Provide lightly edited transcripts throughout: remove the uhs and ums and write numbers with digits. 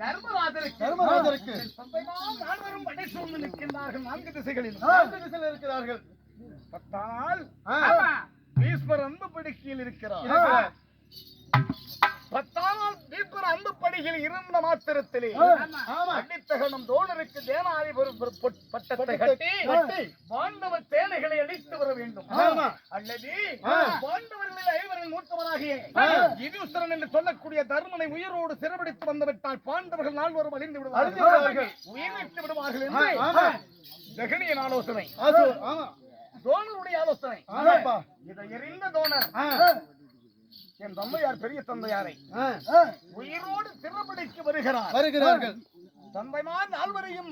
தர்மராஜருக்கு நால்வரும் படை சூழ்ந்து நிற்கின்றார்கள். 4 திசைகளில் இருக்கிறார்கள். பத்தால் பீஷ்மர் அன்பு படுக்கையில் இருக்கிறார். 10ஆம் பீஷ்மர் அன்பு படுகையில் இருந்த மாத்திரத்திலே அடித்தகனும் தோழருக்கு தேனாதி பட்டத்தை கட்டி பாண்டவ சேனைகளை அழித்து வர வேண்டும். அல்லது பாண்டவர்களில் 5 மூத்தவராகிய யுதிஷ்டிரன் என்று சொல்லக்கூடிய தர்மனை உயிரோடு சிறைபிடித்து வந்துவிட்டால் பாண்டவர்கள் 4 அழிந்து விடுவார்கள், உயிர் விட்டு விடுவார்கள் என்று ஜெகனியின் ஆலோசனை, தோணருடைய ஆலோசனை. இதை எறிந்த தோணர் என் தந்தையார் பெரிய தந்தையாரை உயிரோடு சிறைபிடிக்க வருகிறார்கள். தந்தைமார் 4 பேரும்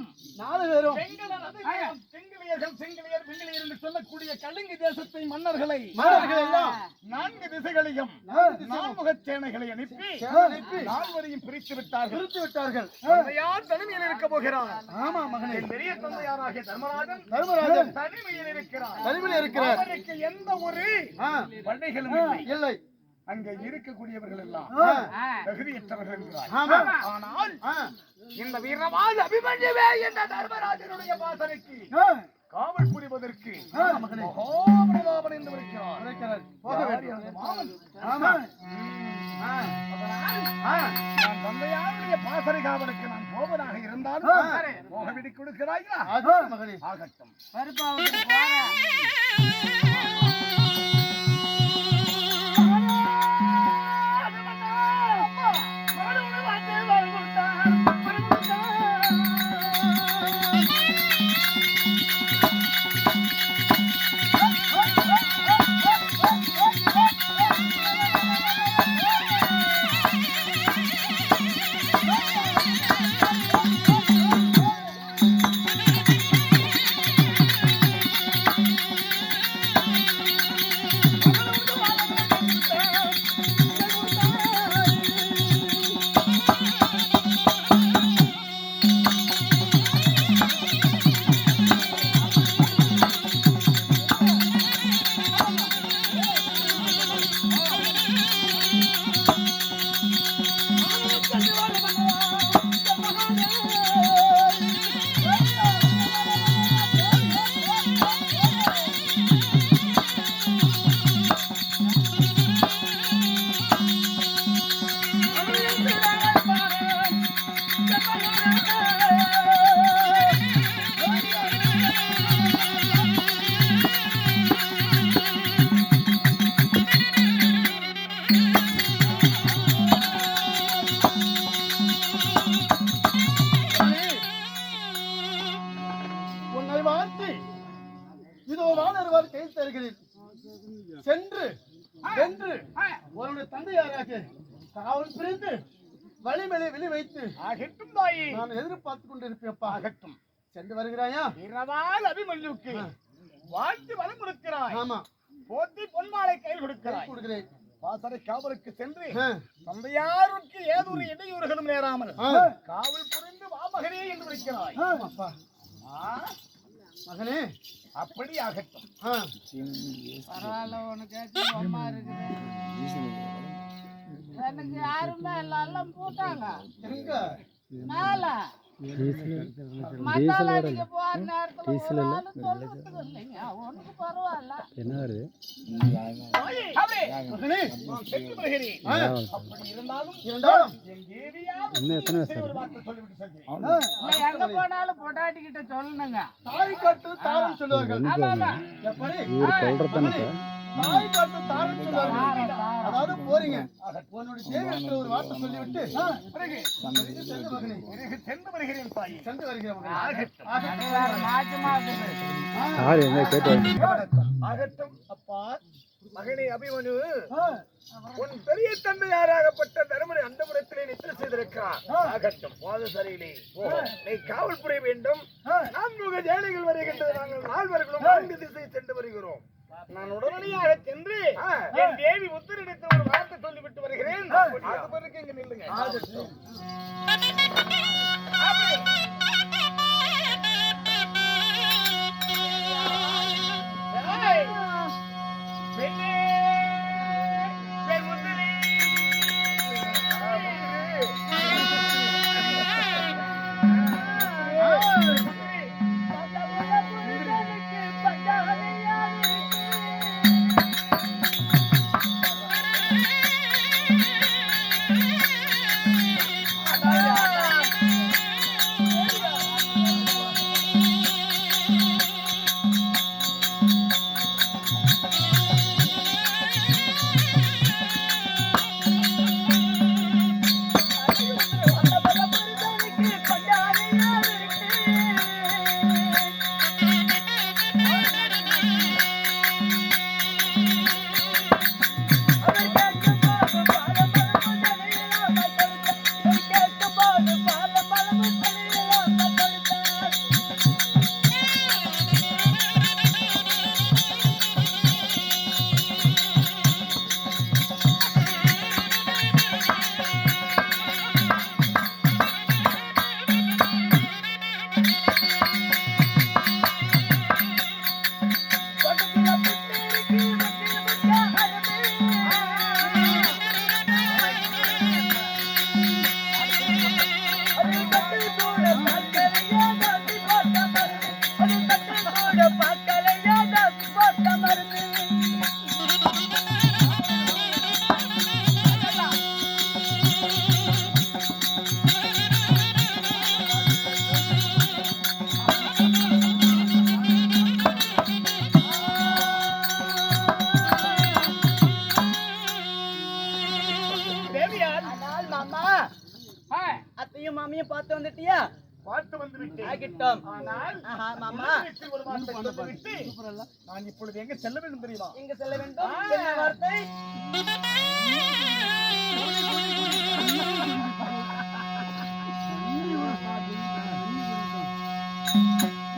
செங்கிலியர் விங்கிலியர் என்று சொல்லக்கூடிய கலிங்க தேசத்தை மன்னர்களை எல்லாம் 4 திசைகளையும் 4 சேனைகளை அனுப்பி 4 பிரித்து விட்டார்கள். தந்தையார் தனிமையில் இருக்க போகிறார். ஆமா மகனே, பெரிய தந்தையாராகிய தர்மராஜன் தனிமையில் இருக்கிறார். அவருக்கு எந்த ஒரு படைகளும் இல்லை. அங்கே இருக்கக்கூடியவர்கள் எல்லாம் தகுதியற்றவர்கள் என்கிறார். ஆனால் இந்த வீரவான் அபிமன்யுவே என்ற தர்மராஜனுடைய வாசனைக்கு காவல் புரிவதற்கு மகாபிரதாபன் என்று இருக்கிறார். தந்தையாருடைய பாசறை காவலுக்கு நான் போவதாக இருந்தாலும் போக விடி கொடுக்கிறாயா? ஆகட்டும். சென்று உன்னுடைய தந்தையாராக காவல் பிரிந்து வழிமேலே வெளி வைத்து ஆகட்டும் தாயே, நான் எதிர்பார்த்துக் கொண்டிருப்பேப்பா. ஆகட்டும், சென்று வருகிறாயா? இரவால் அபிமன்யுக்கு வாழ்த்து வளம் கொடுக்கிறாய். ஆமா, போத்தி பொன்மாலை கையில் கொடுக்கிறேன். வாசரை காவலுக்கு சென்று தந்தையாருக்கு ஏதொரு இடையூறுகளும் நேராமல் காவல் புரிந்து வா மகனே என்று விളിக்கிறாய். மகனே, அப்படி ஆகட்டும். பரவாயில்ல, உனக்கு அம்மா இருக்குது. எனக்கு யாருமே எல்லாம் போட்டாங்க மேல மசாலா அடிக்க போற நேரத்துல இல்லைங்க. உனக்கு பரவாயில்ல. என்ன எங்க போனாலும் பொட்டாட்டிக்கிட்ட சொல்லணுங்க. அதாவது போறீங்க, உன்னுடைய தேவையற்ற ஒரு வார்த்தை சொல்லிவிட்டு சென்று வருகிறேன் தாய். சென்று வருகிறேன். ஆகட்டும் அப்பா. மகனே அபிமன்யு, உன் பெரிய தந்தையாராகப்பட்ட தருமனை அந்த புறத்திலே நித்திரை செய்திருக்கிறார். ஆகட்டும், பாதசரையிலே நீ காவல் புரிய வேண்டும். 4 ஜேனைகள் வருகின்றது. நாங்கள் 4 4 திசை சென்று வருகிறோம். நான் உடனடியாக சென்று என் தேவி உத்தரவிட்டு ஒரு வார்த்தை சொல்லிவிட்டு வருகிறேன். அது பிறகு இங்க நில்லுங்க. அத்தையும் மாமியும் பார்த்து வந்துட்டியா? பார்த்து வந்து விட்டேன். ஆகிட்டோம். ஆனால் மாமா ஒரு வார்த்தை சொல்லிவிட்டு நான் இப்பொழுது எங்க செல்ல வேண்டும் தெரியுமா? எங்க செல்ல வேண்டும்? என்ன வார்த்தை?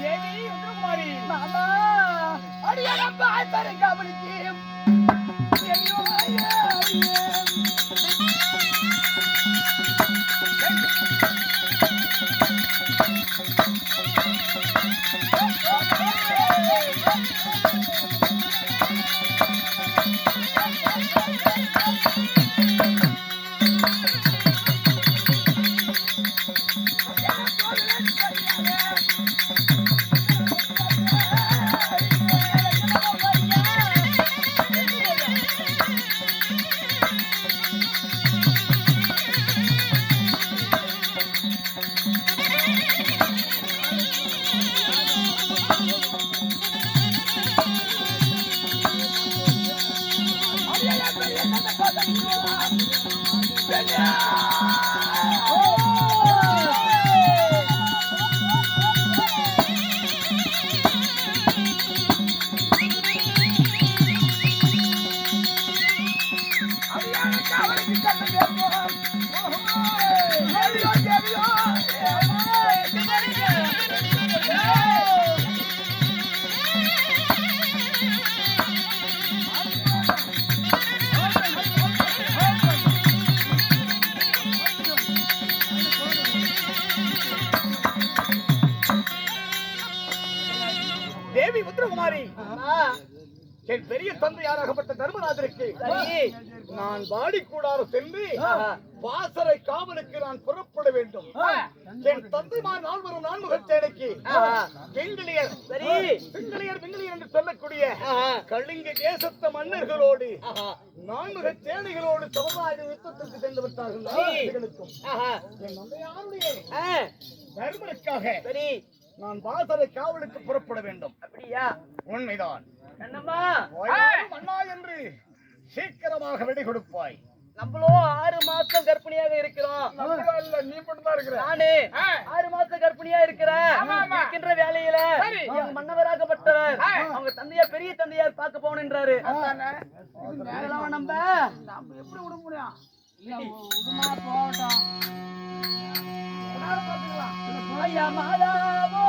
தேவி உத்தரகுமாரி. மாமா அடியாரம் பாய்த்தரை கவனிக்கும். ஐயோ ஐயோ ஐயோ. தேவி உத்தரகுமாரி, என் பெரிய தந்தையாராகப்பட்ட தர்மராஜருக்கு நான் வாடிக்கூடார சென்று வாசரை காவலுக்கு நான் புறப்பட வேண்டும். என் தந்தைமார் நால்வரும் நான்முகச் சேனைக்கு வெங்கிலியர் வெங்கிலியர் என்று சொல்லக்கூடிய கலிங்க தேசத்த மன்னர்களோடு நான்முகச் சேனைகளோடு சமுதாய யுத்தத்திற்கு சென்று விட்டார்கள். என் தந்தையாருடைய தர்மனுக்காக நான் வாசரை காவலுக்கு புறப்பட வேண்டும். அப்படியா? உண்மைதான். என்னம்மா அண்ணா என்று சீக்கிரமாக வெடி கொடுப்பாய். நம்மளோ 6 மாசம் கர்ப்பிணியாக இருக்கிறோம். நீ மட்டும் தான் இருக்கிற. நானு 6 மாசம் கர்ப்பிணியா இருக்கிறேன். இருக்கின்ற வேலையில எங்க மன்னவராகப்பட்டவர் அவங்க தந்தையார் பெரிய தந்தையார் பார்க்க போகணுன்றாரு. நம்ம எப்படி விட முடியும்? ஐயா மாதாவோ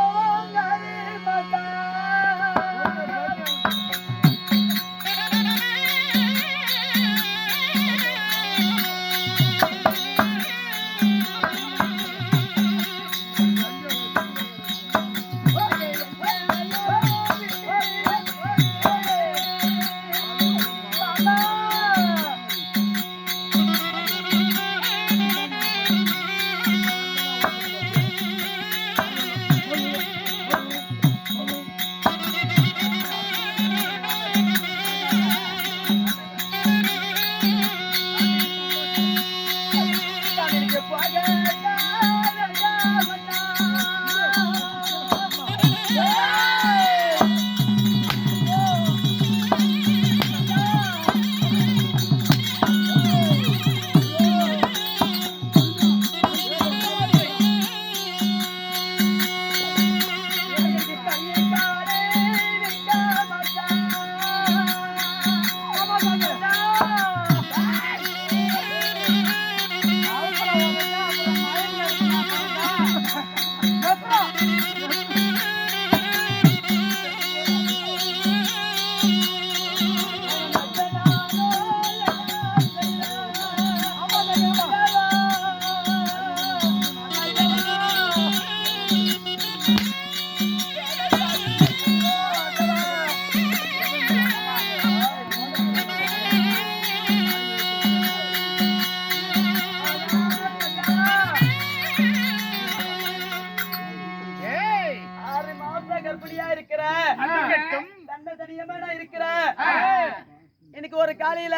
எனக்கு ஒரு காலையில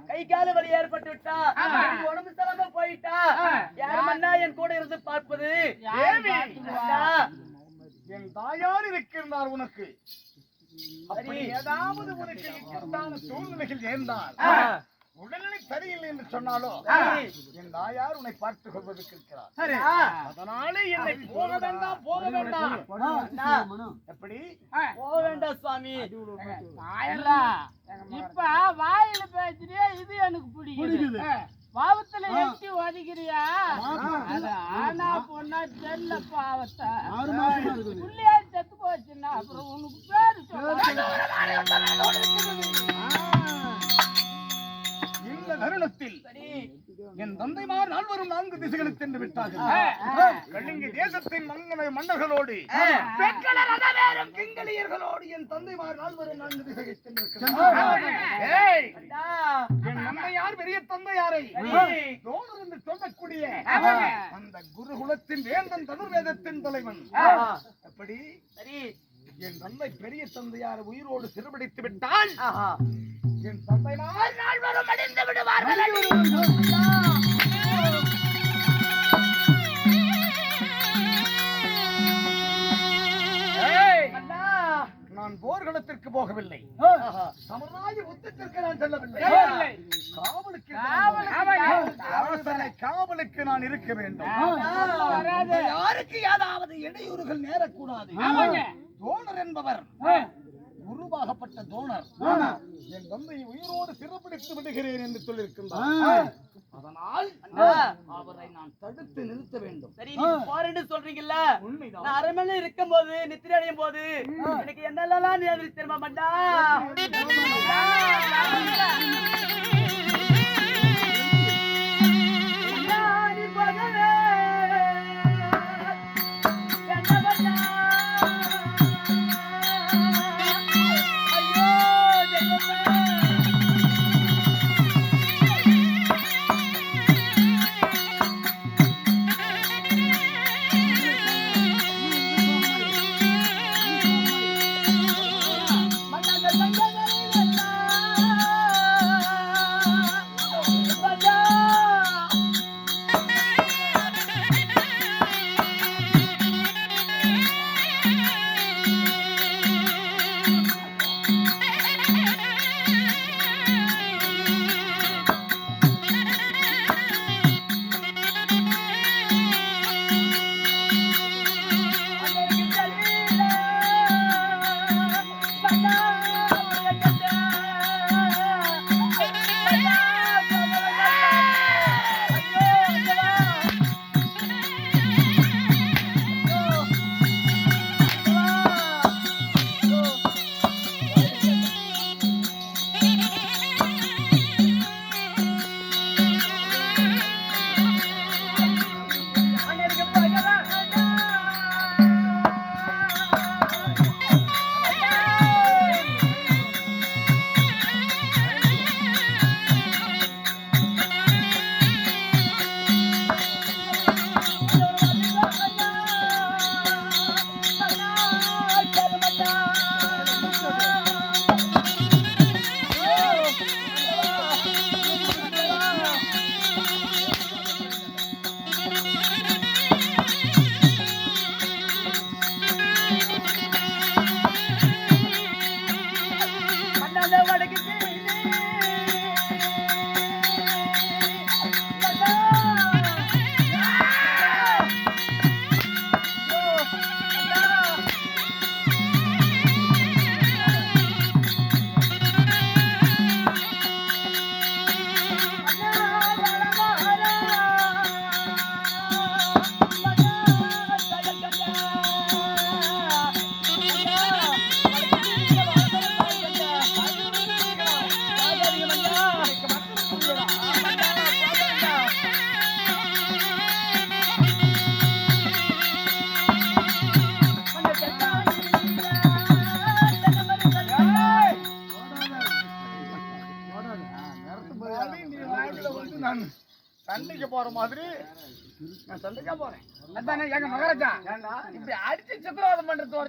கை கால வலி ஏற்பட்டு விட்டா, உடம்பு சரியில்லாம போயிட்டா, யார் மன்னா என் கூட இருந்து பார்ப்பது? என் தாயார் இருக்கிறார் உனக்கு. அப்படி ஏதாவது உனக்கு இக்கட்டான சூழ்நிலைகள் நேர்ந்தால் உடல்நிலை சரியில்லை என்று சொன்னாலும் என் தாயார் உன்னை பார்த்துக் கொள்வதற்கு இருக்கிறார். சரி. அதனாலே என்னை போக வேண்டாம் போக வேண்டாம். எப்படி போக வேண்டாம் சுவாமி. இப்ப வாயில பேசுறியா இது எனக்கு பிடிக்குது. பாவத்துல எட்டி ஒதுக்கிறியா அது ஆனா பொண்ணா தெரியல பாவத்தை புள்ளியா செத்து போச்சுன்னா அப்புறம் உனக்கு பேரு இந்த தருணத்தில் என் தந்தைமார் நால்வரும் 4 திசைகளுக்கு சென்று விட்டார்கள். கலிங்க தேசத்தின் மன்னர்களோடு கிங்கலியர்களோடு என் தந்தைமார் நால்வரும் 4 திசைகளுக்கு சென்றிருக்கிறார்கள். என் தந்தையார் பெரிய தந்தையாரை தோழர் என்று சொல்லக்கூடிய அந்த குருகுலத்தின் வேந்தன் தனுர்வேதத்தின் தலைவன். எப்படி என் தந்தை பெரிய தந்தையார் உயிரோடு சிறுபிடித்து விட்டால் என் தந்தைமார் நால்வரும் அடைந்து விடுவார்கள். நான் போர்க்களத்திற்கு போகவில்லை. சமராய யுத்தத்திற்கு நான் செல்லவில்லை. காவலுக்கு நான் இருக்க வேண்டும். யாருக்கு ஏதாவது இடையூறுகள் நேரக்கூடாது. தோணர் என்பவர் குருவாகப்பட்ட தோணர் என் தந்தையை உயிரோடு சிறப்பிடித்து விடுகிறேன் என்று சொல்லியிருக்கின்றார். அதனால் அவரை நான் தடுத்து நிறுத்த வேண்டும். சரி, நீங்க போறேன்னு சொல்றீங்கல்ல, நான் அரண்மனையில இருக்கும் போது நித்திரை அடையும் போது எனக்கு என்னெல்லாம் ஞாபகம் தெரியுமா மண்டா? நான் சண்டைக்கு போற மாதிரி நான் சண்டைக்கா போறேன். அதானே எங்க மகாராஜா இப்படி அடிச்சு சித்திரவாதம் பண்றதோட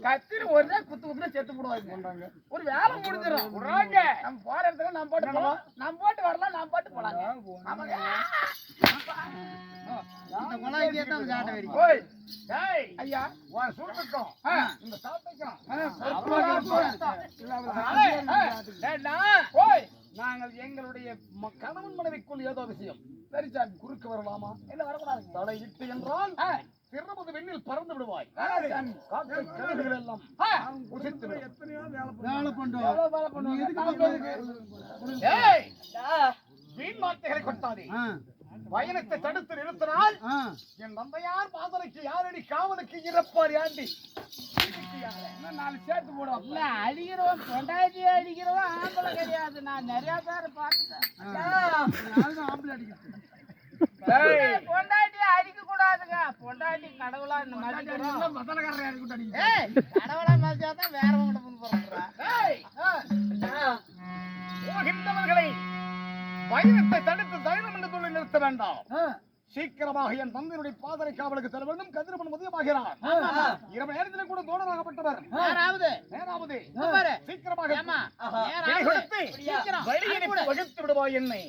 கத்திரி ஒரே குத்து குத்துல செத்து போடுவாங்க. ஒரு வேலை முடிஞ்சிடும். நம்ம போற இடத்துல நம்ம போட்டு வரலாம், நம்ம போட்டு போலாங்க. ஐயா உன் சூட்டுக்கும் இந்த சாட்டைக்கும் நாங்கள் எங்களுடைய கணவன் மனைவிக்குள் ஏதோ விஷயம். சரி சாமி, குறுக்கு வரலாமா? என்ன வரக்கூடாது. தலையிட்டு என்றால் சிறமது வெண்ணில் பறந்து விடுவாய். காக்கை கழுகுகள் எல்லாம் உதிர்த்து விடும். எத்தனையோ வேலை பண்ணுவோம். வீண் வார்த்தைகளை கொட்டாதே. பயணத்தை தடுத்து நிறுத்தினால் என் நந்தையார் பாதரைக்கு யாரடி காவலுக்கு இறப்பார் யாண்டி. நாலு சேர்த்து போடுவோம். இல்ல அடிக்கிறவன் பொண்டாட்டி அடிக்கிறவன் ஆம்பளை கிடையாது. நான் நிறைய பேரை பார்த்துட்டேன். பொண்டாட்டி அடிக்க கூடாதுங்க. பொண்டாட்டி கடவுளா இந்த மதிக்கிறோம். கடவுளா மதிச்சாதான் வேற போகின்றவர்களை பயணத்தை தடுத்து தைரியம் என்று சொல்லி நிறுத்த வேண்டாம். சீக்கிரமாக என் தந்தையுடைய பாதரை காவலுக்கு செல்ல வேண்டும். கதிரவன் உதயமாகிறார். இரவு நேரத்தில் கூட தோழராகப்பட்டவர் சீக்கிரமாக வகுத்து விடுவாய் என்னை.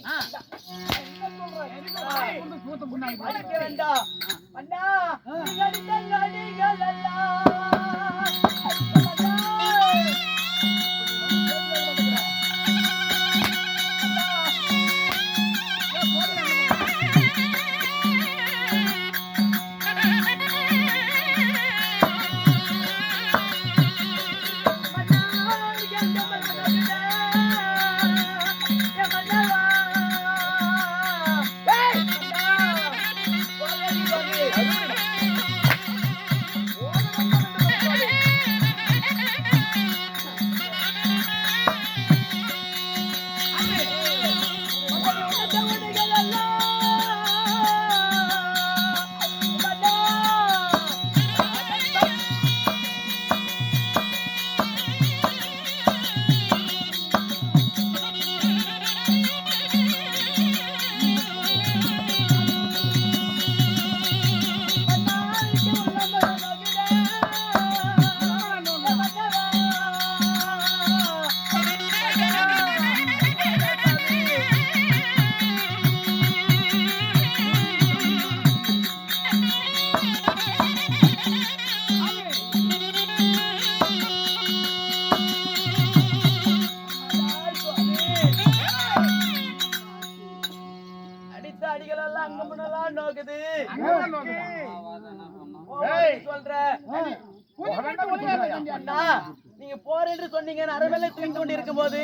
நீங்க போறேன்னு சொன்னீங்க. அரவெல்ல தூங்கி கொண்டு இருக்கும் போது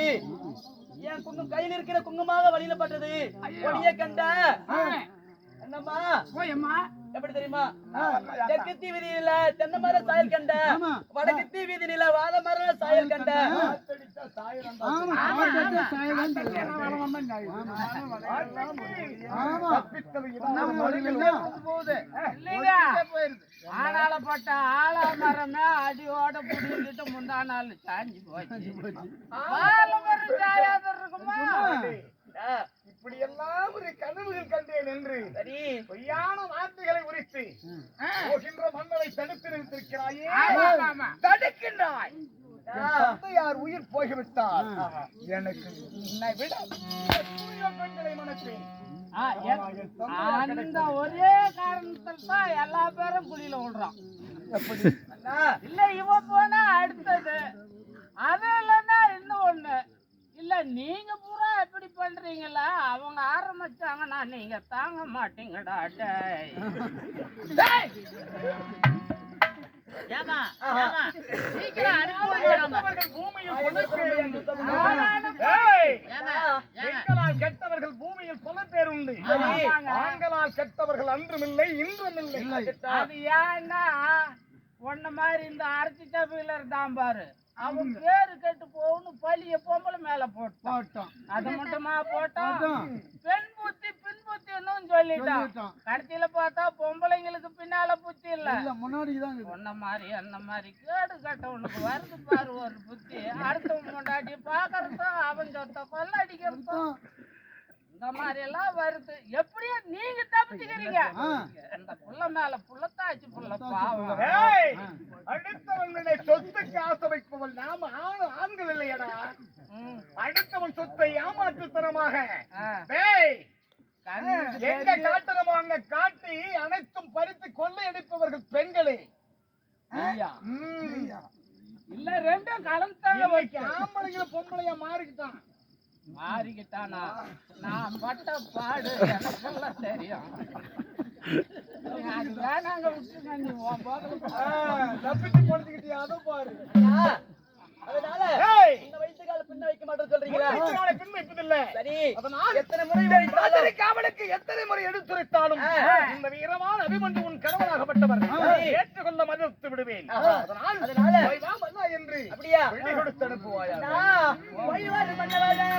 என் கையில் இருக்கிற குங்குமாக வழியில பட்டது. கொடிய கண்ட என்னம்மா எப்படி தெரியுமா? தெற்கு தீ வீதியில தென்னை மர சாயல் கண்ட, வடக்கு தீ வீதியில வாழ மர சாயல் கண்ட. ஆனாலப்பட்ட ஆலா மரமே அடியோட புடிக்கிட்டு முந்தா நாள் சாஞ்சி போச்சு. வாழ மரம் சாயாத இருக்குமா? இப்படி எல்லாம் ஒரு கனவுகள் கண்டேன் என்று பொய்யான வார்த்தைகளை உரித்து போகின்ற மன்னரை தடுத்து நிறுத்திருக்கிறாயே. தடுக்கின்றாய். தந்தையார் உயிர் போய்விட்டார். எனக்கு என்னை விட பெண்களை மனப்பேன். அந்த ஒரே காரணத்தில் தான் எல்லா பேரும் குழியில விடுறான். இல்ல இவ போனா அடுத்தது, அது இல்லைன்னா இன்னும் ஒண்ணு இல்ல. நீங்க பூரா எப்படி பண்றீங்களா? அவங்க ஆரம்பிச்சாங்கன்னா நீங்க தாங்க மாட்டீங்கடா. கெட்டவர்கள் பூமியில் பல பேர் உண்டு. ஆண்களால் கெட்டவர்கள் அன்றும் இல்லை இன்றும் இல்லை. அது ஏன்னா ஒன்ன மாதிரி இந்த அரைச்சி டபில இருந்தான் பாரு, அவன் பேரு கெட்டு போகணும் பழிய பொம்பளை மேல போட்டான். அது மட்டுமா போட்டான்? பெண் புத்தி பின் புத்தி சொல்லிட்டான். கடைசியில பார்த்தா பொம்பளைங்களுக்கு பின்னால புத்தி இல்ல, முன்னாடிதான். ஒன்ன மாதிரி அந்த மாதிரி கேடு கட்டவனுக்கு வருது பாரு ஒரு புத்தி. அடுத்தவன் கொண்டாடி பாக்குறதும் அவன் சொத்த கொள்ள அடிக்கிறதும் இந்த மாதிரி எல்லாம் வருது. எப்படியா நீங்க தப்பிச்சுக்கிறீங்க? இந்த புள்ள மேல புள்ளத்தாச்சு புள்ள பாவம். அடுத்தவனுடைய சொத்துக்கு ஆசை வைப்பவன் நாம ஆண்கள் இல்லையடா. அடுத்தவன் சொத்தை ஏமாற்றுத்தனமாக எங்க காட்டுறமோ அங்க காட்டி அனைத்தும் பறித்து கொள்ளையடிப்பவர்கள் பெண்களே. இல்ல ரெண்டும் கலந்தாங்க. ஆம்பளைங்களை பொம்பளையா மாறிக்கிட்டான். மாறிக்கிட்டானா நான் பட்ட பாடு எனக்கெல்லாம் தெரியும். அது வேணாங்க விட்டுங்க, நீ உன் போதும் தப்பிச்சு போட்டுக்கிட்டியா அதை பாரு. ஐயா, அதனால ஏய், இந்த வயிற்றுக்கால பின்ன வைக்க மாட்டேன்னு சொல்றீங்களா? நாளை பின் வைப்பதில்லை. சரி, அதனால் எத்தனை முறை வைத்தாலும் ராஜரை காவலுக்கு எத்தனை முறை எடுத்துரைத்தாலும் இந்த வீரமான அபிமன்யு உன் கணவனாகப்பட்டவர் ஏற்றுக்கொள்ள மறுத்து விடுவேன். அதனால் போய் வா மன்னா என்று அப்படியா? வெள்ளி கொடுத்து அனுப்புவாயா? நான் போய்வாரு மன்னவரா.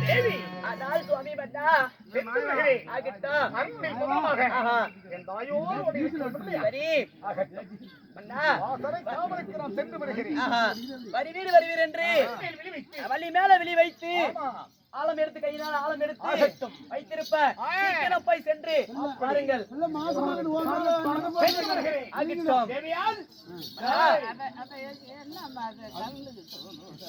தேவி, அதான் சுவாமி மன்னா வெற்றி மகளே, ஆகட்டும். அன்பின் முகமாக ஆஹா. என் தாயோடு இருக்கிறபடியா? சரி ஆகட்டும். மன்னா, வாசனை காவலுக்கு நான் சென்று வருகிறேன். ஆஹா, வருவீர் என்று மேல் விழி வைத்து. வழி மேல விழி வைத்து ஆமா. ஆழம் எடுத்து கையினால் ஆழம் எடுத்து ஆகட்டும். வைத்திருப்ப சீக்கிரம் போய் சென்று பாருங்கள். நல்ல மாசமா இருக்கு. சென்று வருகிறேன். ஆகட்டும். தேவியால் அதை என்னம்மா அது கண்ணுக்கு தோணும்.